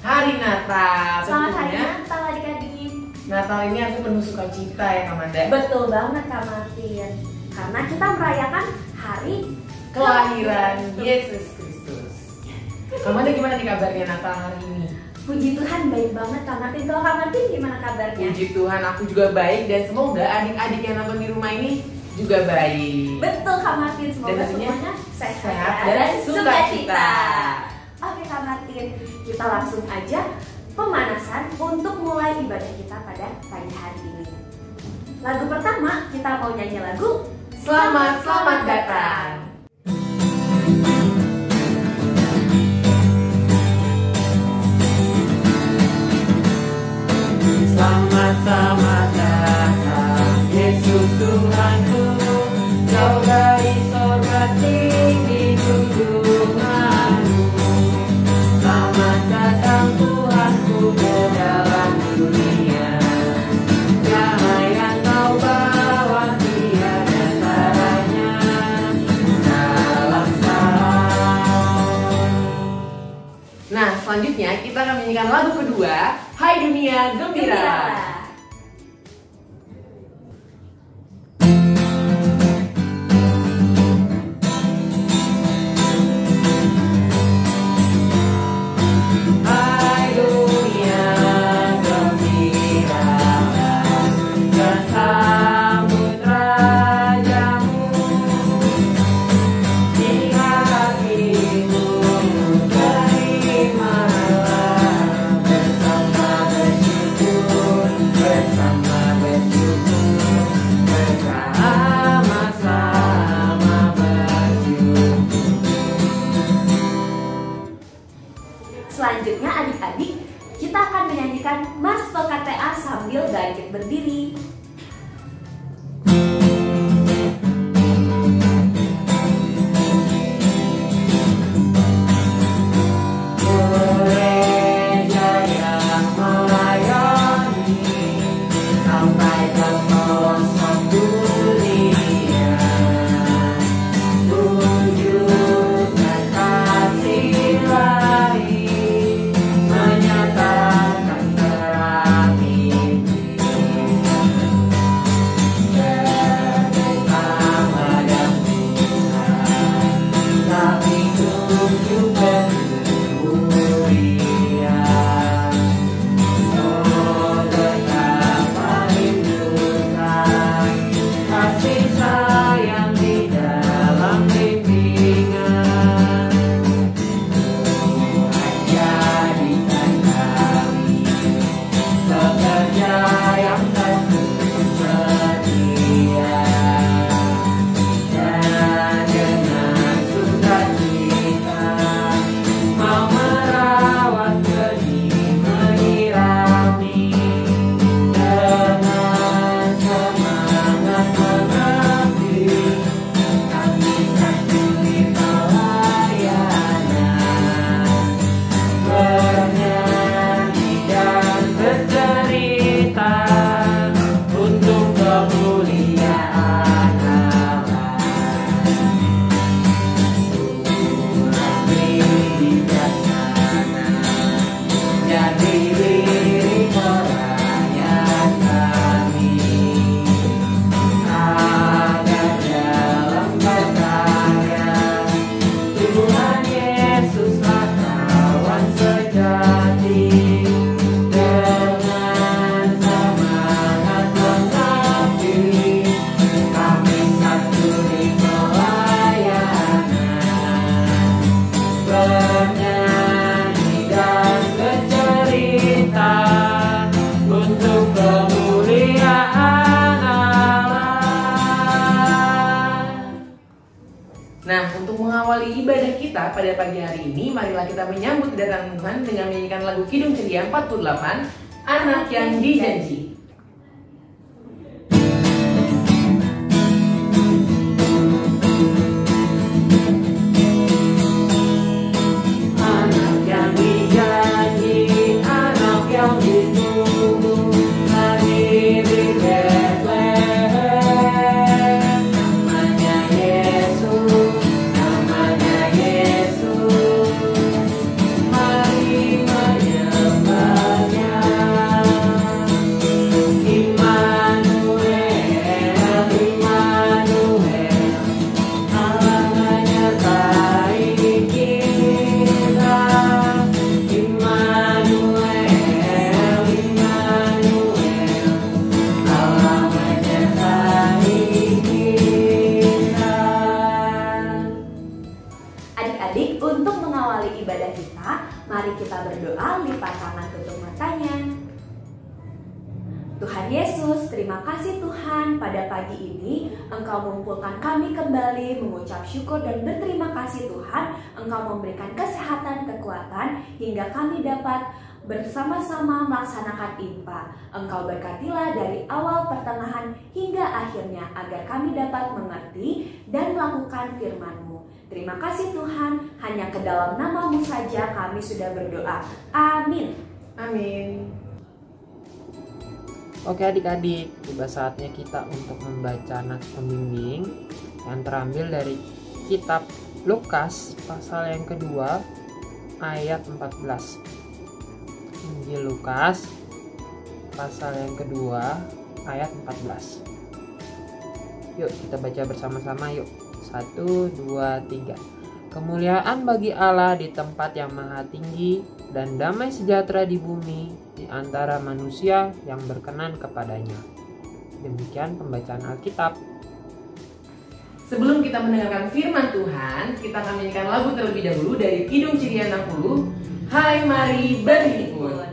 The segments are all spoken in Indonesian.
hari Natal. Selamat hari Tentunya Natal adik-adik. Natal ini aku penuh sukacita ya Kak Manda. Betul banget Kak Martin. Karena kita merayakan hari Kelahiran Yesus Kristus. Kak Manda gimana nih kabarnya Natal hari ini? Puji Tuhan baik banget Kak Martin. Kalau Kak Martin gimana kabarnya? Puji Tuhan aku juga baik dan semoga adik-adik yang nonton di rumah ini juga baik. Betul Kak Martin, semoga Dan tentunya semuanya sehat dan sukacita. Oke Kak Martin, kita langsung aja pemanasan untuk mulai ibadah kita pada pagi hari ini. Lagu pertama kita mau nyanyi lagu Selamat datang. Selamat datang Yesus Tuhanku, jauh dari sorga tinggi junjunganmu. Selamat datang Tuhanku ke dalam dunia, damai yang kau bawa tiada taranya. Salam salam. Nah selanjutnya kita akan menyanyikan lagu kedua, Hai Dunia Gembira. Selanjutnya adik-adik, kita akan menyanyikan Mas PKTA sambil bangkit berdiri. Nah, untuk mengawali ibadah kita pada pagi hari ini, marilah kita menyambut kedatangan Tuhan dengan menyanyikan lagu Kidung Ceria 48, Anak yang Dijanji. Namanya Yesus, mari menyembah. lipat tangan tutup matanya. Tuhan Yesus, terima kasih Tuhan, pada pagi ini Engkau mengumpulkan kami kembali mengucap syukur dan berterima kasih Tuhan. Engkau memberikan kesehatan, kekuatan hingga kami dapat bersama-sama melaksanakan IPA. Engkau berkatilah dari awal, pertengahan hingga akhirnya agar kami dapat mengerti dan melakukan firman-Mu. Terima kasih Tuhan, hanya ke dalam nama-Mu saja kami sudah berdoa. Amin. Amin. Oke adik-adik, tiba saatnya kita untuk membaca nats pembimbing yang terambil dari kitab Lukas pasal yang kedua ayat 14. Injil Lukas pasal yang kedua ayat 14. Yuk kita baca bersama-sama yuk. 1, 2, 3. Kemuliaan bagi Allah di tempat yang maha tinggi dan damai sejahtera di bumi di antara manusia yang berkenan kepadanya. Demikian pembacaan Alkitab. Sebelum kita mendengarkan firman Tuhan, kita akan menyanyikan lagu terlebih dahulu dari Kidung Cirian 60. Hai mari berhimpun.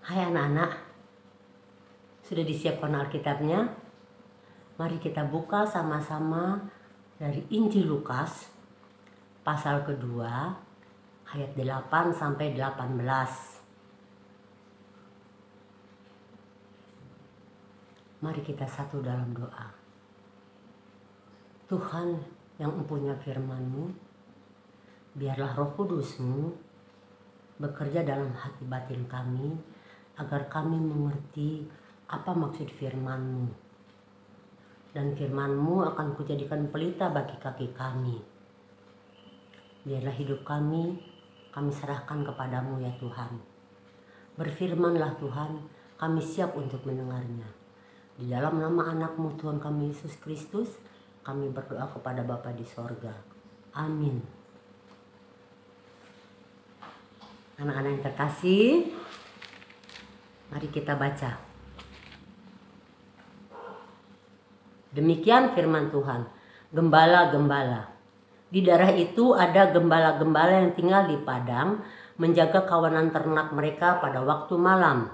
Hai anak-anak, sudah disiapkan Alkitabnya? Mari kita buka sama-sama dari Injil Lukas pasal kedua ayat 8 sampai 18. Mari kita satu dalam doa. Tuhan yang mempunyai firman-Mu, biarlah Roh Kudus-Mu bekerja dalam hati batin kami, agar kami mengerti apa maksud firman-Mu. Dan firman-Mu akan kujadikan pelita bagi kaki kami. Biarlah hidup kami serahkan kepadamu ya Tuhan. Berfirmanlah Tuhan, kami siap untuk mendengarnya. Di dalam nama anak-Mu Tuhan kami Yesus Kristus, kami berdoa kepada Bapa di sorga. Amin. Anak-anak yang terkasih, mari kita baca. Demikian firman Tuhan. Gembala-gembala. Di daerah itu ada gembala-gembala yang tinggal di padang, menjaga kawanan ternak mereka pada waktu malam.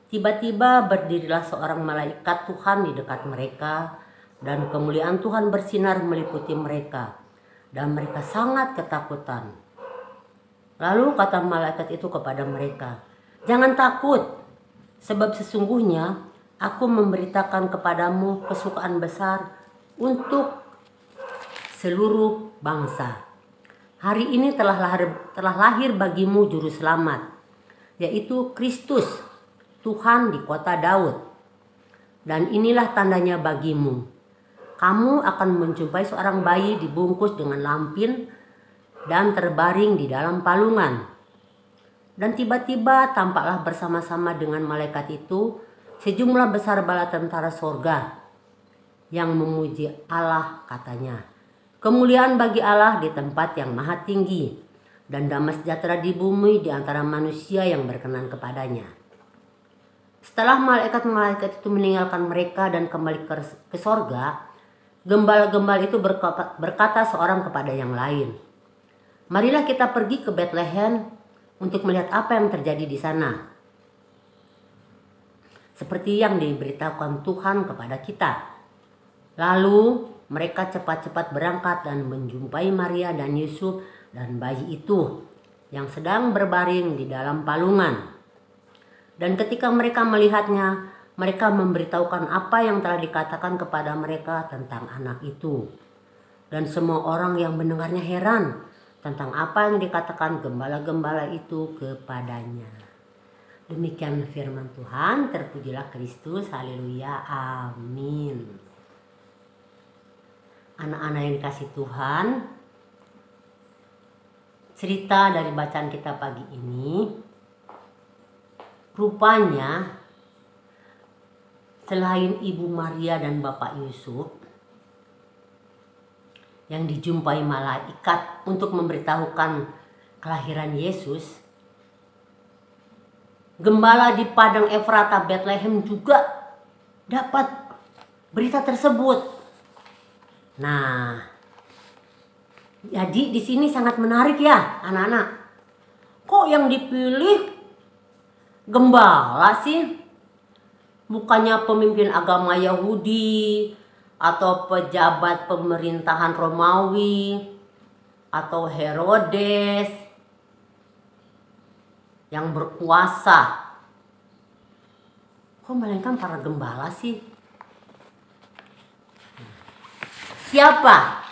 Tiba-tiba berdirilah seorang malaikat Tuhan di dekat mereka, dan kemuliaan Tuhan bersinar meliputi mereka, dan mereka sangat ketakutan. Lalu kata malaikat itu kepada mereka, "Jangan takut, sebab sesungguhnya aku memberitakan kepadamu kesukaan besar untuk seluruh bangsa. Hari ini telah lahir bagimu juru selamat, yaitu Kristus, Tuhan di kota Daud. Dan inilah tandanya bagimu. Kamu akan menjumpai seorang bayi dibungkus dengan lampin dan terbaring di dalam palungan." Dan tiba-tiba tampaklah bersama-sama dengan malaikat itu sejumlah besar bala tentara sorga yang memuji Allah, katanya, "Kemuliaan bagi Allah di tempat yang maha tinggi, dan damai sejahtera di bumi di antara manusia yang berkenan kepadanya." Setelah malaikat-malaikat itu meninggalkan mereka dan kembali ke sorga, gembala-gembala itu berkata seorang kepada yang lain, "Marilah kita pergi ke Betlehem untuk melihat apa yang terjadi di sana, seperti yang diberitahukan Tuhan kepada kita." Lalu mereka cepat-cepat berangkat dan menjumpai Maria dan Yusuf dan bayi itu yang sedang berbaring di dalam palungan. Dan ketika mereka melihatnya, mereka memberitahukan apa yang telah dikatakan kepada mereka tentang anak itu. Dan semua orang yang mendengarnya heran tentang apa yang dikatakan gembala-gembala itu kepadanya. Demikian firman Tuhan, terpujilah Kristus, haleluya, amin. Anak-anak yang dikasih Tuhan, cerita dari bacaan kita pagi ini, rupanya selain Ibu Maria dan Bapak Yusuf yang dijumpai malaikat untuk memberitahukan kelahiran Yesus, gembala di padang Efrata Bethlehem juga dapat berita tersebut. Nah, jadi di sini sangat menarik ya anak-anak. Kok yang dipilih gembala sih? Bukannya pemimpin agama Yahudi atau pejabat pemerintahan Romawi atau Herodes yang berkuasa. Kok melainkan para gembala sih? Siapa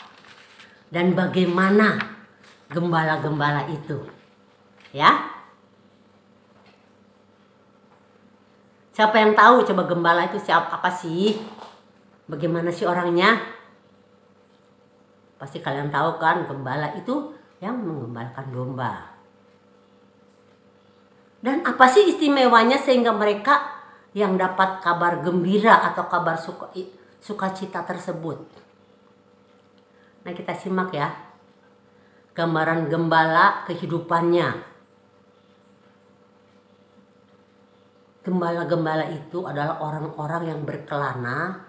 dan bagaimana gembala-gembala itu? Ya? Siapa yang tahu coba gembala itu siapa, apa sih? Bagaimana sih orangnya? Pasti kalian tahu kan, gembala itu yang menggembalakan domba. Dan apa sih istimewanya sehingga mereka yang dapat kabar gembira atau kabar sukacita tersebut? Nah, kita simak ya. Gambaran gembala kehidupannya. Gembala-gembala itu adalah orang-orang yang berkelana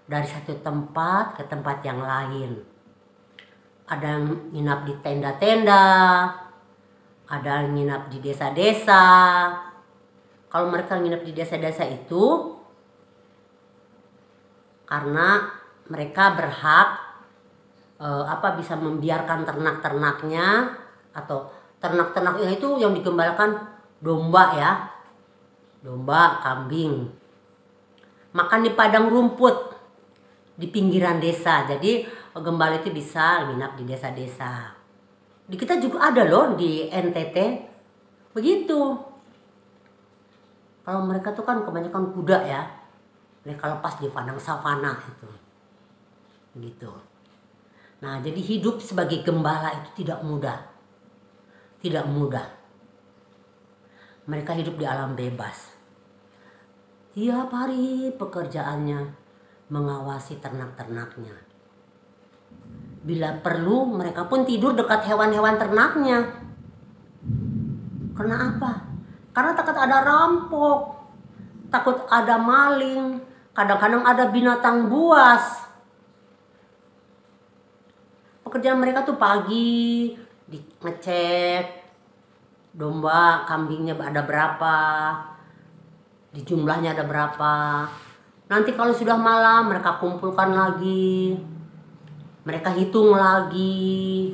dari satu tempat ke tempat yang lain. Ada yang nginap di tenda-tenda, ada yang nginap di desa-desa. Kalau mereka nginap di desa-desa itu karena mereka berhak bisa membiarkan ternak-ternaknya atau ternak-ternaknya itu yang digembalakan domba ya. Domba, kambing. Makan di padang rumput di pinggiran desa. Jadi gembala itu bisa nginap di desa-desa. Di kita juga ada loh di NTT. Begitu. Kalau mereka tuh kan kebanyakan kuda ya. Mereka lepas di padang savana itu. Gitu. Nah, jadi hidup sebagai gembala itu tidak mudah. Tidak mudah. Mereka hidup di alam bebas. Tiap hari pekerjaannya mengawasi ternak-ternaknya. Bila perlu mereka pun tidur dekat hewan-hewan ternaknya. Karena apa? Karena takut ada rampok, takut ada maling, kadang-kadang ada binatang buas. Pekerjaan mereka tuh pagi ngecek domba, kambingnya ada berapa, di jumlahnya ada berapa. Nanti kalau sudah malam mereka kumpulkan lagi, mereka hitung lagi.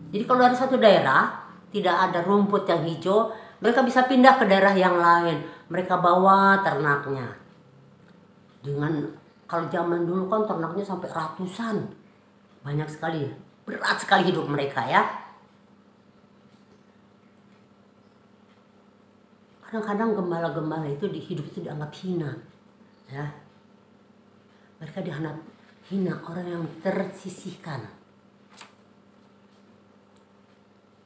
Jadi kalau dari satu daerah tidak ada rumput yang hijau, mereka bisa pindah ke daerah yang lain. Mereka bawa ternaknya. Dengan kalau zaman dulu kan ternaknya sampai ratusan. Banyak sekali, berat sekali hidup mereka ya. Kadang-kadang gembala-gembala itu di hidup itu dianggap hina. Ya. Mereka dianggap hina, orang yang tersisihkan.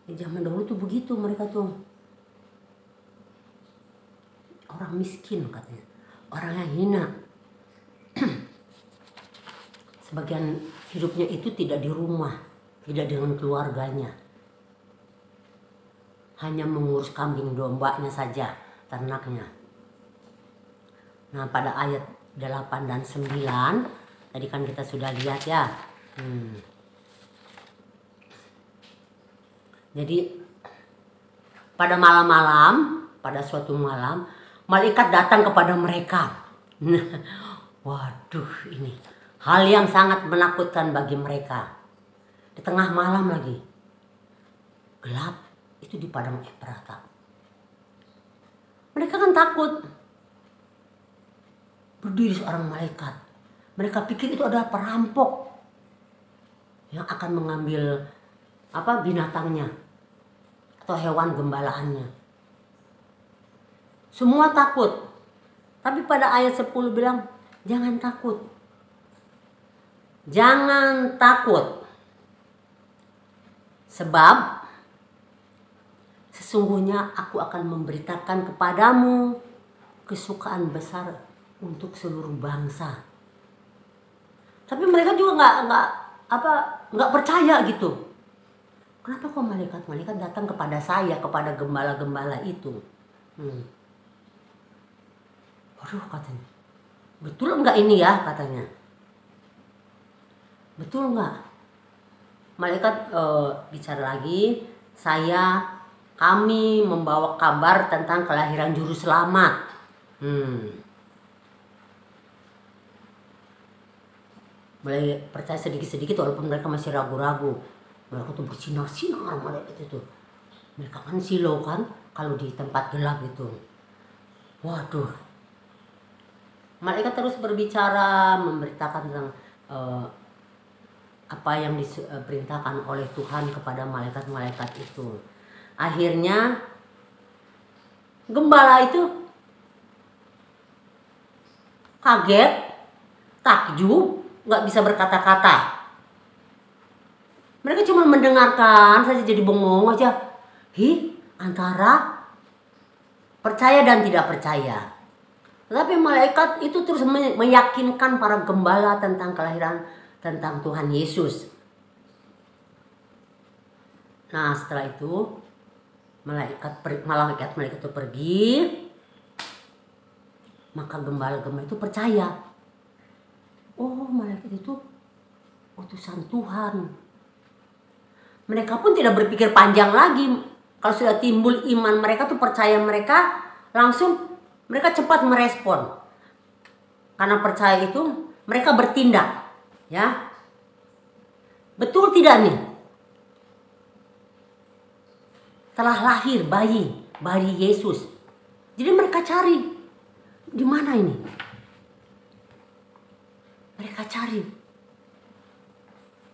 Di zaman dahulu tuh begitu mereka tuh. Orang miskin katanya. Orang yang hina. Sebagian hidupnya itu tidak di rumah, tidak dengan keluarganya. Hanya mengurus kambing dombanya saja, ternaknya. Nah, pada ayat 8 dan 9, tadi kan kita sudah lihat ya. Jadi, pada malam-malam, pada suatu malam, malaikat datang kepada mereka. Waduh, ini Hal yang sangat menakutkan bagi mereka. Di tengah malam lagi. Gelap itu di padang Efrata. Mereka kan takut. Berdiri seorang malaikat. Mereka pikir itu adalah perampok yang akan mengambil binatangnya atau hewan gembalaannya. Semua takut. Tapi pada ayat 10 bilang, jangan takut. Jangan takut. Sebab sesungguhnya aku akan memberitakan kepadamu kesukaan besar untuk seluruh bangsa. Tapi mereka juga nggak percaya gitu. Kenapa kok malaikat-malaikat datang kepada saya, kepada gembala-gembala itu? Waduh, katanya. Betul nggak ini ya, katanya. Betul nggak? Malaikat bicara lagi, kami membawa kabar tentang kelahiran juru selamat. Mulai percaya sedikit-sedikit walaupun mereka masih ragu-ragu. Mereka tuh bersinar-sinar malaikat itu. Mereka kan silau kan kalau di tempat gelap itu. Waduh. Malaikat terus berbicara, memberitakan tentang apa yang diperintahkan oleh Tuhan kepada malaikat-malaikat itu. Akhirnya gembala itu kaget, takjub, nggak bisa berkata-kata. Mereka cuma mendengarkan saja, jadi bengong aja. Antara percaya dan tidak percaya. Tetapi malaikat itu terus meyakinkan para gembala tentang kelahiran, tentang Tuhan Yesus. Nah, setelah itu malaikat itu pergi. Maka gembala-gembala itu percaya. Oh, malaikat itu utusan Tuhan. Mereka pun tidak berpikir panjang lagi. Kalau sudah timbul iman mereka tuh percaya mereka, langsung mereka cepat merespon. Karena percaya itu mereka bertindak, ya. Betul tidak nih? Telah lahir bayi Yesus. Jadi mereka cari, di mana ini? Mereka cari.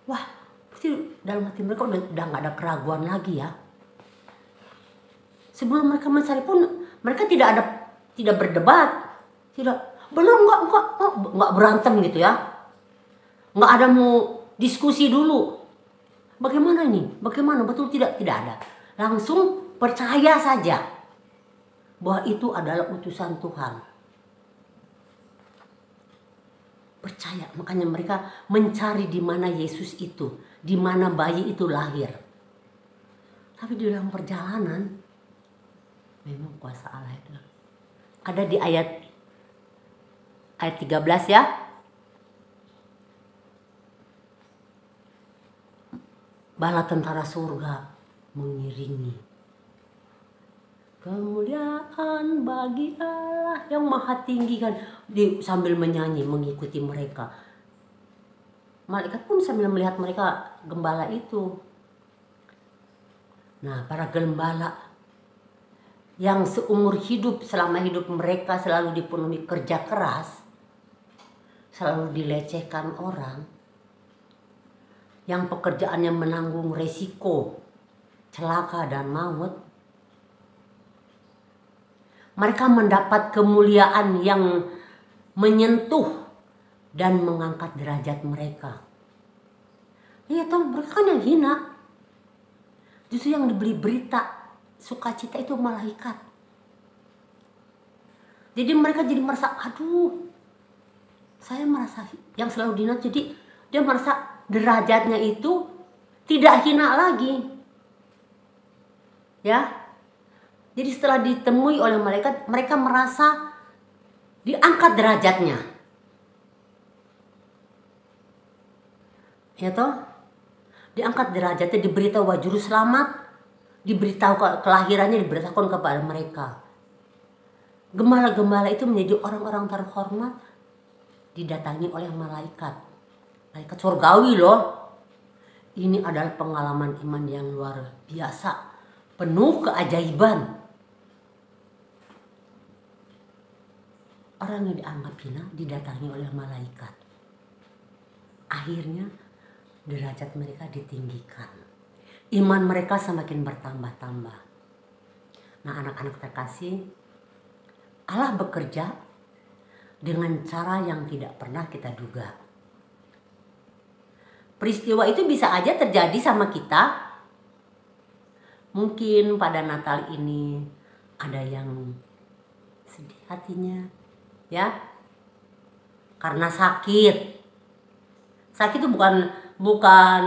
Wah, pasti dalam hati mereka udah nggak ada keraguan lagi ya. Sebelum mereka mencari pun mereka tidak berdebat, nggak berantem gitu ya, nggak ada mau diskusi dulu. Bagaimana ini? Bagaimana betul tidak ada. Langsung percaya saja bahwa itu adalah utusan Tuhan. Percaya, makanya mereka mencari di mana Yesus itu, di mana bayi itu lahir. Tapi di dalam perjalanan memang kuasa Allah itu ada di ayat 13 ya. Bala tentara surga mengiringi. Kemuliaan bagi Allah yang maha tinggi kan, sambil menyanyi mengikuti mereka. Malaikat pun sambil melihat mereka gembala itu. Nah, para gembala yang seumur hidup, selama hidup mereka selalu dipenuhi kerja keras, selalu dilecehkan orang, yang pekerjaannya menanggung resiko celaka dan maut, mereka mendapat kemuliaan yang menyentuh dan mengangkat derajat mereka. Iya toh, mereka kan yang hina. Justru yang diberi berita sukacita itu malaikat. Jadi mereka jadi merasa, aduh, saya merasa yang selalu dihina. Jadi dia merasa derajatnya itu tidak hina lagi. Ya. Jadi setelah ditemui oleh malaikat, mereka merasa diangkat derajatnya. Ya toh? Diangkat derajatnya, diberitahu bahwa juru selamat, diberitahu kelahirannya, diberitahukan kepada mereka. Gembala-gembala itu menjadi orang-orang terhormat, didatangi oleh malaikat. malaikat surgawi loh. Ini adalah pengalaman iman yang luar biasa, penuh keajaiban. Orang yang dianggap hina didatangi oleh malaikat. Akhirnya derajat mereka ditinggikan. Iman mereka semakin bertambah-tambah. Nah, anak-anak terkasih, Allah bekerja dengan cara yang tidak pernah kita duga. Peristiwa itu bisa aja terjadi sama kita. Mungkin pada Natal ini ada yang sedih hatinya, ya, karena sakit. Sakit itu bukan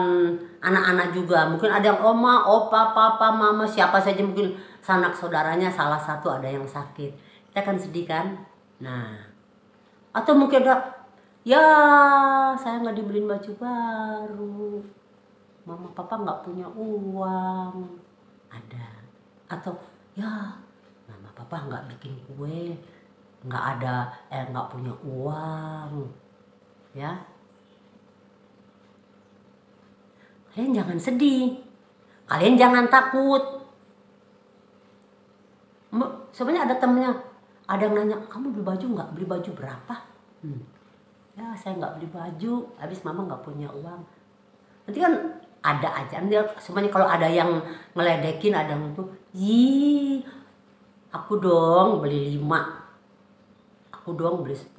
anak-anak juga. Mungkin ada yang oma, opa, papa, mama, siapa saja, mungkin sanak saudaranya salah satu ada yang sakit. Kita kan sedih kan? Nah, atau mungkin ada, ya saya nggak dibeliin baju baru, mama papa nggak punya uang, ada. Atau ya mama papa nggak bikin kue, nggak punya uang, ya. Kalian jangan sedih, kalian jangan takut. Sebenarnya ada temennya, ada yang nanya, kamu beli baju nggak? Beli baju berapa? Ya saya nggak beli baju, habis mama nggak punya uang. Nanti kan ada aja, semuanya kalau ada yang ngeledekin, ada yang tuh, aku dong beli 5, aku dong beli 10.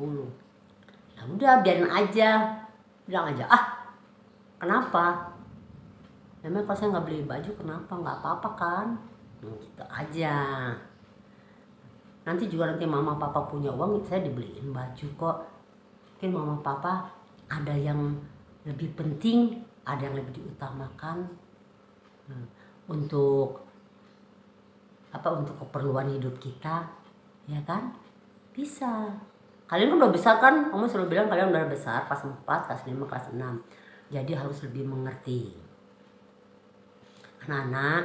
Ya udah biarin aja, bilang aja, kenapa? Memang kalau saya nggak beli baju kenapa? Nggak apa-apa kan? Gitu aja. Nanti juga mama papa punya uang, saya dibeliin baju kok. Mungkin mama papa ada yang lebih penting, ada yang lebih diutamakan untuk keperluan hidup kita, ya kan? Bisa. Kalian kan udah besar kan? Kamu selalu bilang kalian udah besar, kelas 4, kelas 5, kelas 6. Jadi harus lebih mengerti. Anak-anak,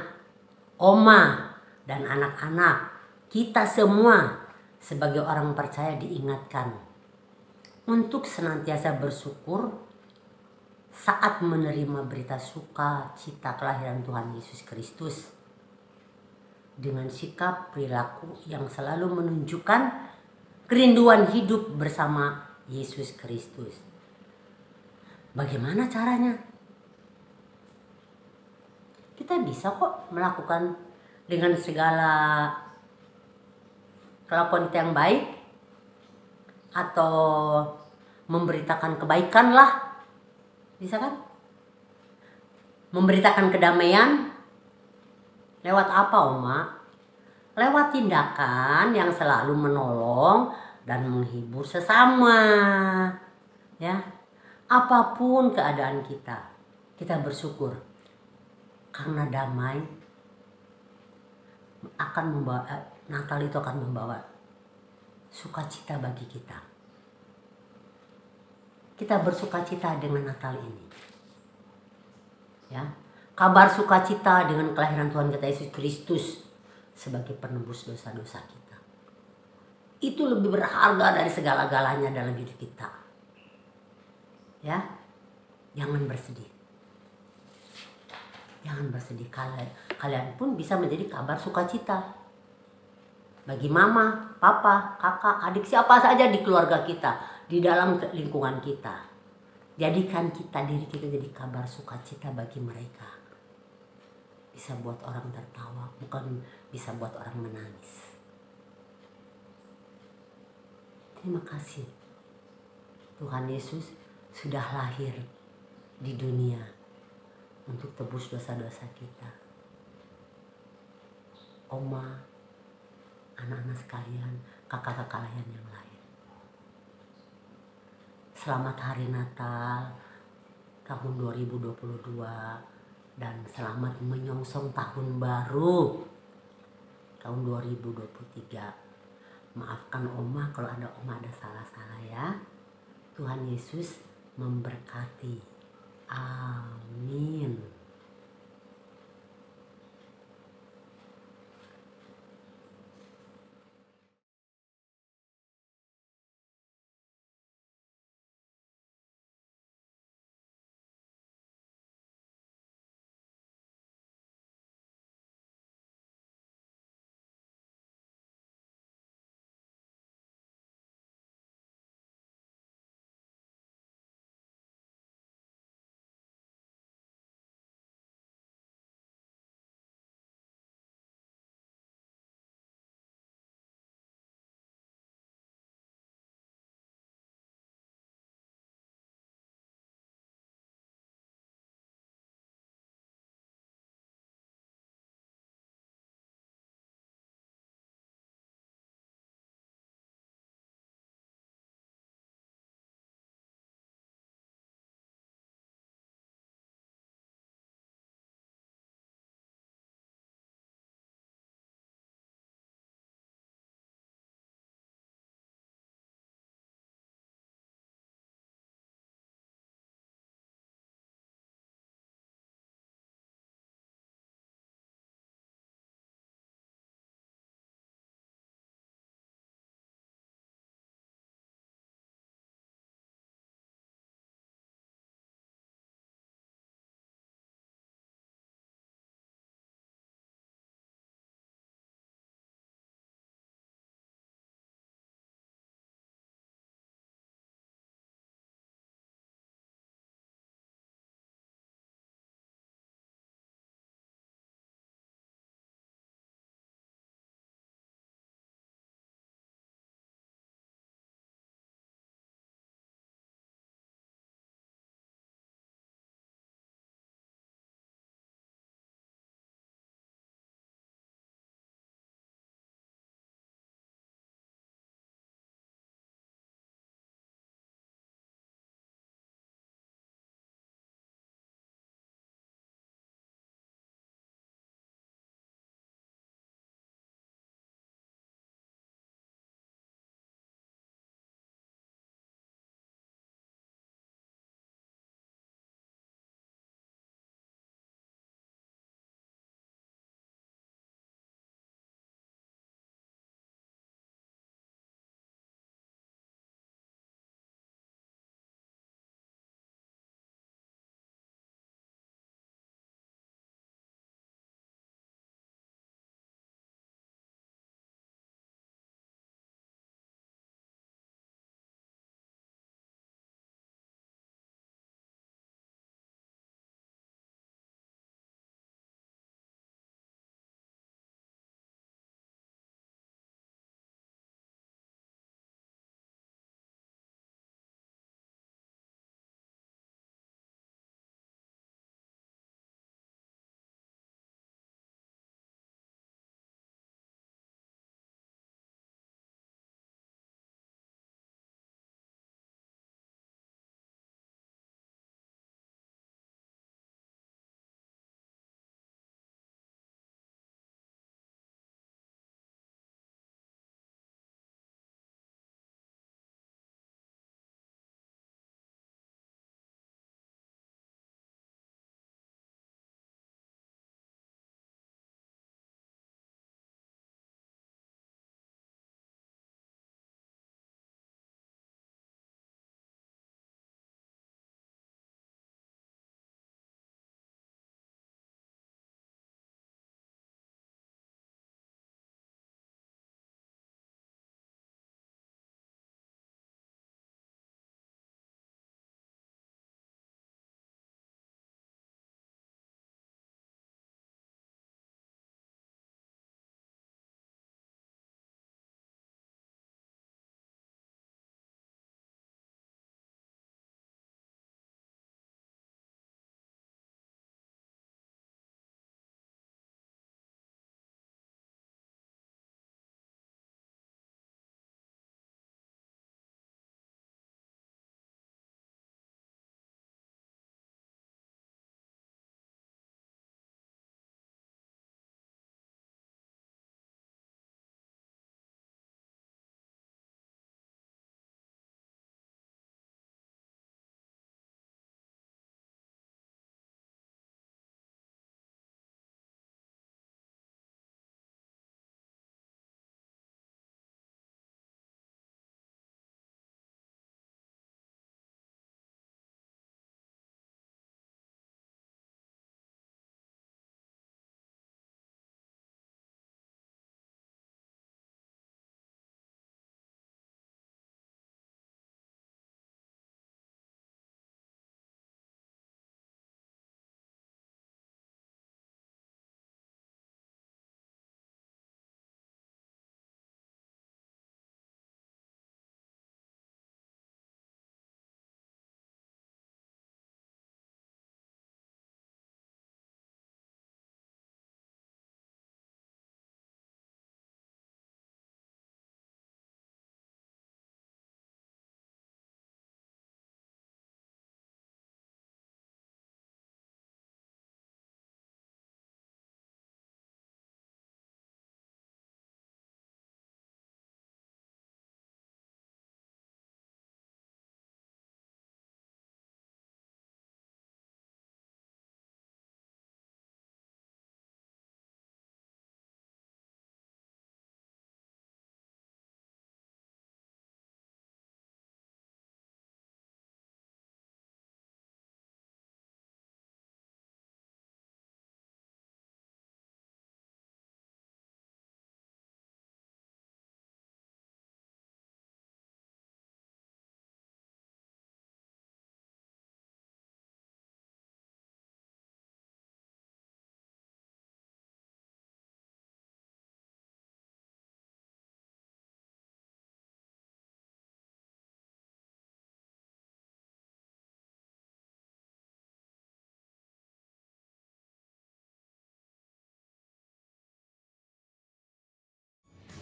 oma dan anak-anak, kita semua sebagai orang percaya diingatkan untuk senantiasa bersyukur saat menerima berita sukacita kelahiran Tuhan Yesus Kristus, dengan sikap perilaku yang selalu menunjukkan kerinduan hidup bersama Yesus Kristus. Bagaimana caranya? Kita bisa kok melakukan dengan segala kelakuan kita yang baik, atau memberitakan kebaikan lah, bisa kan? Memberitakan kedamaian lewat apa, Oma? Lewat tindakan yang selalu menolong dan menghibur sesama, ya. Apapun keadaan kita, kita bersyukur. Karena damai akan membawa, Natal itu akan membawa sukacita bagi kita. Kita bersukacita dengan Natal ini, ya. Kabar sukacita dengan kelahiran Tuhan kita Yesus Kristus sebagai penebus dosa-dosa kita. Itu lebih berharga dari segala-galanya dalam hidup kita, ya. Jangan bersedih. Jangan bersedih, kalian pun bisa menjadi kabar sukacita bagi mama, papa, kakak, adik, siapa saja di keluarga kita, di dalam lingkungan kita. Jadikan diri kita jadi kabar sukacita bagi mereka. Bisa buat orang tertawa, bukan bisa buat orang menangis. Terima kasih Tuhan Yesus sudah lahir di dunia untuk tebus dosa-dosa kita. Oma, anak-anak sekalian, kakak-kakak lain yang lain, selamat hari Natal tahun 2022 dan selamat menyongsong tahun baru tahun 2023. Maafkan Oma kalau ada Oma ada salah-salah, ya. Tuhan Yesus memberkati. Amin.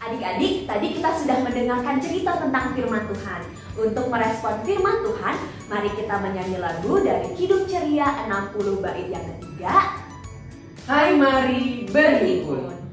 Adik-adik, tadi kita sudah mendengarkan cerita tentang firman Tuhan. Untuk merespon firman Tuhan, mari kita menyanyi lagu dari Kidung Ceria 60 bait yang ketiga. Hai mari berhimpun.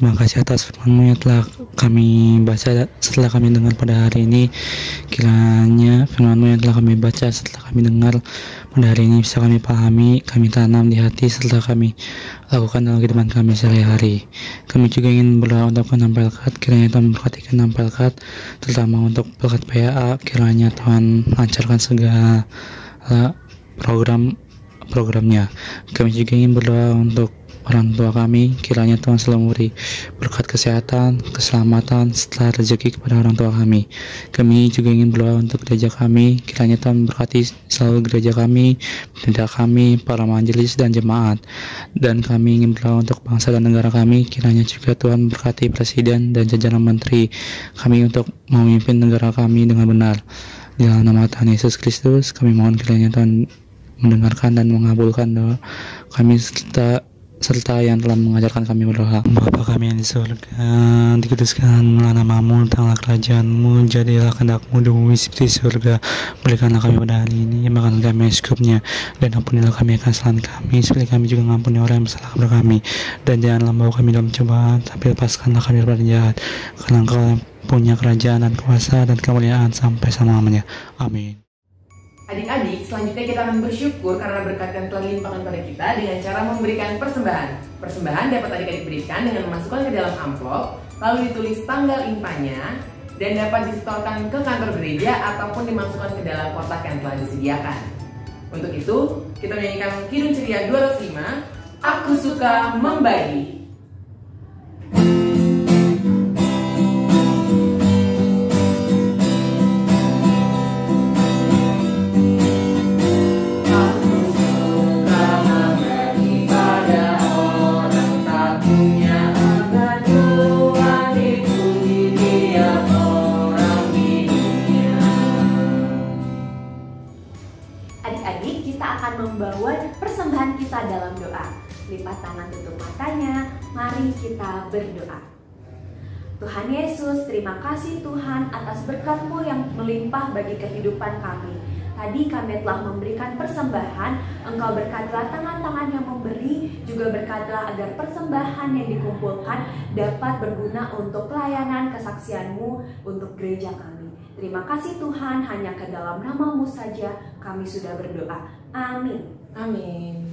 Terima kasih atas firman-Mu yang telah kami baca setelah kami dengar pada hari ini. Kiranya firman-Mu yang telah kami baca setelah kami dengar pada hari ini bisa kami pahami, kami tanam di hati setelah kami lakukan dalam kehidupan kami sehari-hari. Kami juga ingin berdoa untuk Penam Pelkat, kiranya Tuhan memberkati Penam Pelkat, terutama untuk Pelkat PAA. Kiranya Tuhan lancarkan segala programnya. Kami juga ingin berdoa untuk orang tua kami, kiranya Tuhan selalu memberi berkat kesehatan, keselamatan, serta rezeki kepada orang tua kami. Kami juga ingin berdoa untuk gereja kami, kiranya Tuhan berkati selalu gereja kami, pendeta kami, para majelis dan jemaat. Dan kami ingin berdoa untuk bangsa dan negara kami, kiranya juga Tuhan berkati presiden dan jajaran menteri kami untuk memimpin negara kami dengan benar. Di dalam nama Tuhan Yesus Kristus, kami mohon kiranya Tuhan mendengarkan dan mengabulkan doa kami serta yang telah mengajarkan kami berdoa. Bapa kami yang di surga, dikuduskanlah nama-Mu, datanglah kerajaan-Mu, jadilah kehendak-Mu di bumi seperti di surga. Berikanlah kami pada hari ini makan kami yang secukupnya, dan ampunilah kami akan kesalahan kami, seperti kami juga mengampuni orang yang bersalah kepada kami. Dan janganlah membawa kami dalam cobaan, tapi lepaskanlah kami daripada jahat. Karena Engkau yang punya kerajaan dan kuasa dan kemuliaan sampai selama-lamanya. Amin. Adik-adik, selanjutnya kita akan bersyukur karena berkat yang telah dilimpahkan pada kita dengan cara memberikan persembahan. Persembahan dapat adik-adik berikan dengan memasukkan ke dalam amplop, lalu ditulis tanggal impanya, dan dapat disetorkan ke kantor gereja ataupun dimasukkan ke dalam kotak yang telah disediakan. Untuk itu, kita menyanyikan Kidung Ceria 205, Aku Suka Membagi. Adik-adik, kita akan membawa persembahan kita dalam doa. Lipat tangan, tutup matanya, mari kita berdoa. Tuhan Yesus, terima kasih Tuhan atas berkat-Mu yang melimpah bagi kehidupan kami. Tadi kami telah memberikan persembahan, Engkau berkatilah tangan-tangan yang memberi, juga berkatilah agar persembahan yang dikumpulkan dapat berguna untuk pelayanan kesaksian-Mu untuk gereja kami. Terima kasih Tuhan, hanya ke dalam nama-Mu saja kami sudah berdoa. Amin. Amin.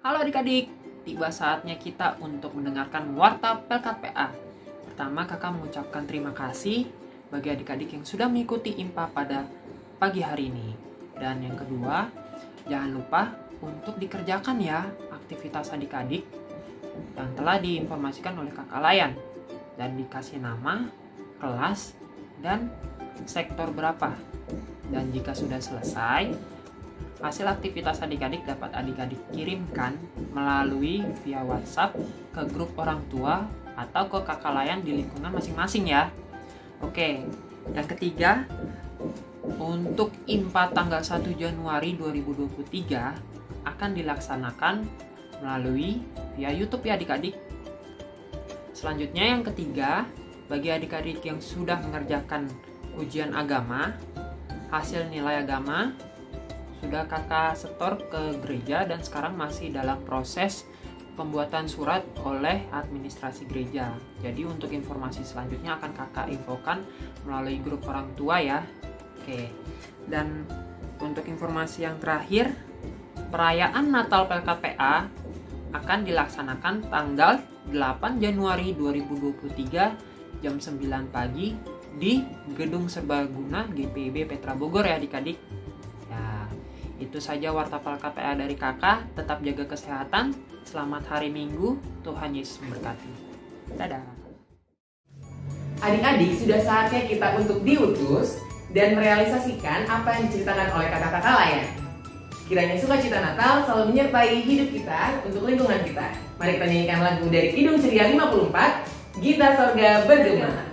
Halo adik-adik, tiba saatnya kita untuk mendengarkan Warta Pelkat PA. Pertama, kakak mengucapkan terima kasih bagi adik-adik yang sudah mengikuti IMPA pada pagi hari ini. Dan yang kedua, jangan lupa untuk dikerjakan ya aktivitas adik-adik yang telah diinformasikan oleh kakak Layan. Dan dikasih nama, kelas, dan sektor berapa. Dan jika sudah selesai, hasil aktivitas adik-adik dapat adik-adik kirimkan melalui via WhatsApp ke grup orang tua atau ke kakak Layan di lingkungan masing-masing ya. Oke, yang ketiga, untuk IMPA tanggal 1 Januari 2023 akan dilaksanakan melalui via YouTube ya adik-adik. Selanjutnya yang ketiga, bagi adik-adik yang sudah mengerjakan ujian agama, hasil nilai agama sudah kakak setor ke gereja dan sekarang masih dalam proses pembuatan surat oleh administrasi gereja. Jadi untuk informasi selanjutnya akan kakak infokan melalui grup orang tua ya. Oke. Dan untuk informasi yang terakhir, perayaan Natal PLKPA akan dilaksanakan tanggal 8 Januari 2023 jam 9 pagi di Gedung Serbaguna GPIB Petra Bogor ya adik-adik. Ya, itu saja warta PLKPA dari kakak. Tetap jaga kesehatan. Selamat hari Minggu. Tuhan Yesus memberkati. Dadah. Adik-adik, sudah saatnya kita untuk diutus dan merealisasikan apa yang diceritakan oleh kakak-kakak layan. Kiranya sukacita Natal selalu menyertai hidup kita untuk lingkungan kita. Mari kita nyanyikan lagu dari Kidung Ceria 54, Gita Sorga Bergema.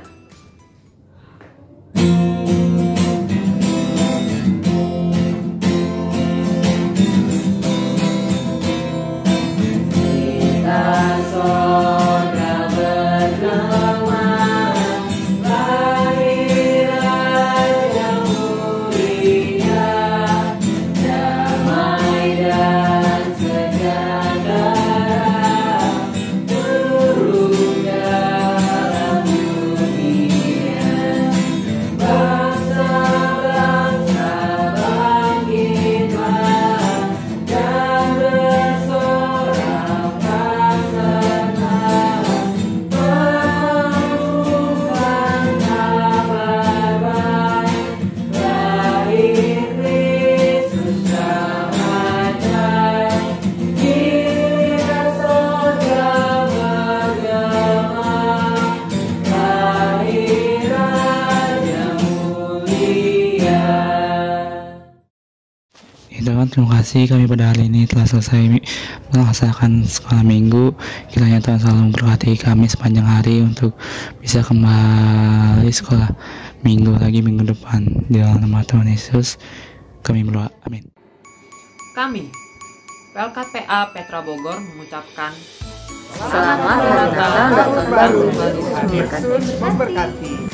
Terima kasih kami pada hari ini telah selesai melaksanakan sekolah minggu. Kiranya Tuhan selalu memberkati kami sepanjang hari untuk bisa kembali sekolah minggu lagi minggu depan. Di dalam nama Tuhan Yesus kami berdoa, amin. Kami PLKPA Petra Bogor mengucapkan Selamat Hari Natal dan Tahun Baru. Yesus memberkati.